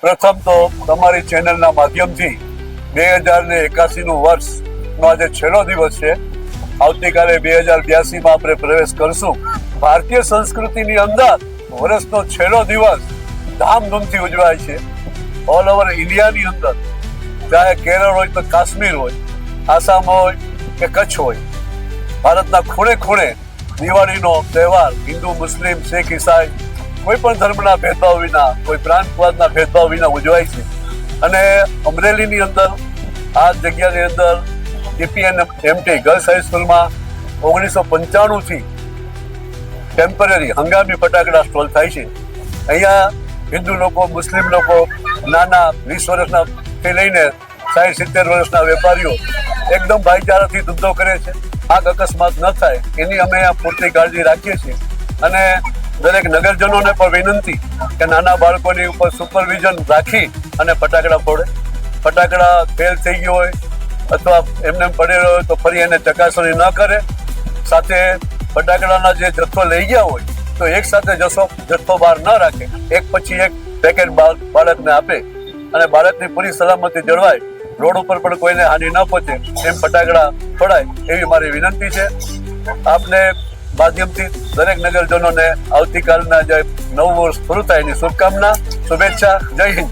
પ્રથમ તો તમારી ચેનલના માધ્યમથી 2081નું વર્ષનો આજે છેલ્લો દિવસ છે. આવતીકાલે 2082માં આપણે પ્રવેશ કરશું. ભારતીય સંસ્કૃતિની અંદર વર્ષનો છેલ્લો દિવસ ધામધૂમથી ઉજવાય છે. ઓલ ઓવર ઇન્ડિયાની અંદર, ચાહે કેરળ હોય તો કાશ્મીર હોય, આસામ હોય કે કચ્છ હોય, ભારતના ખૂણે ખૂણે દિવાળીનો તહેવાર હિન્દુ, મુસ્લિમ, શીખ, ઈસાઈ કોઈ પણ ધર્મના ભેદભાવ વિના, કોઈ પ્રાંતવાદના ભેદભાવ વિના ઉજવાય છે. અને અમરેલીની અંદર આ જગ્યાની અંદર GPNMT ગર્લ્સ હાઈસ્કૂલમાં 1995થી ટેમ્પરરી હંગામી ફટાકડા સ્ટોલ થાય છે. અહીંયા હિન્દુ લોકો, મુસ્લિમ લોકો, નાના 20 વર્ષનાથી લઈને 60-70 વર્ષના વેપારીઓ એકદમ ભાઈચારાથી ધંધો કરે છે. આગ અકસ્માત ન થાય એની અમે પૂરતી કાળજી રાખીએ છીએ. અને દરેક નગરજનોને પણ વિનંતી કે નાના બાળકોની ઉપર સુપરવિઝન રાખી અને ફટાકડા ફોડે. ફટાકડા ફેલ થઈ ગયો હોય અથવા એમને પડેલો હોય તો ફરી એને ચકાસણી ન કરે. સાથે ફટાકડાના જે જથ્થો લઈ ગયા હોય તો એક સાથે જથ્થો બહાર ન રાખે, એક પછી એક પેકેટ બાળકને આપે અને બાળકની પૂરી સલામતી જળવાય, રોડ ઉપર પણ કોઈને હાનિ ન પહોંચે એમ ફટાકડા ફોડાય એવી મારી વિનંતી છે. આપને માધ્યમથી દરેક નગરજનોને આવતીકાલના જે નવું વર્ષ પૂરું થાય એની શુભકામના, શુભેચ્છા. જય હિન્દ.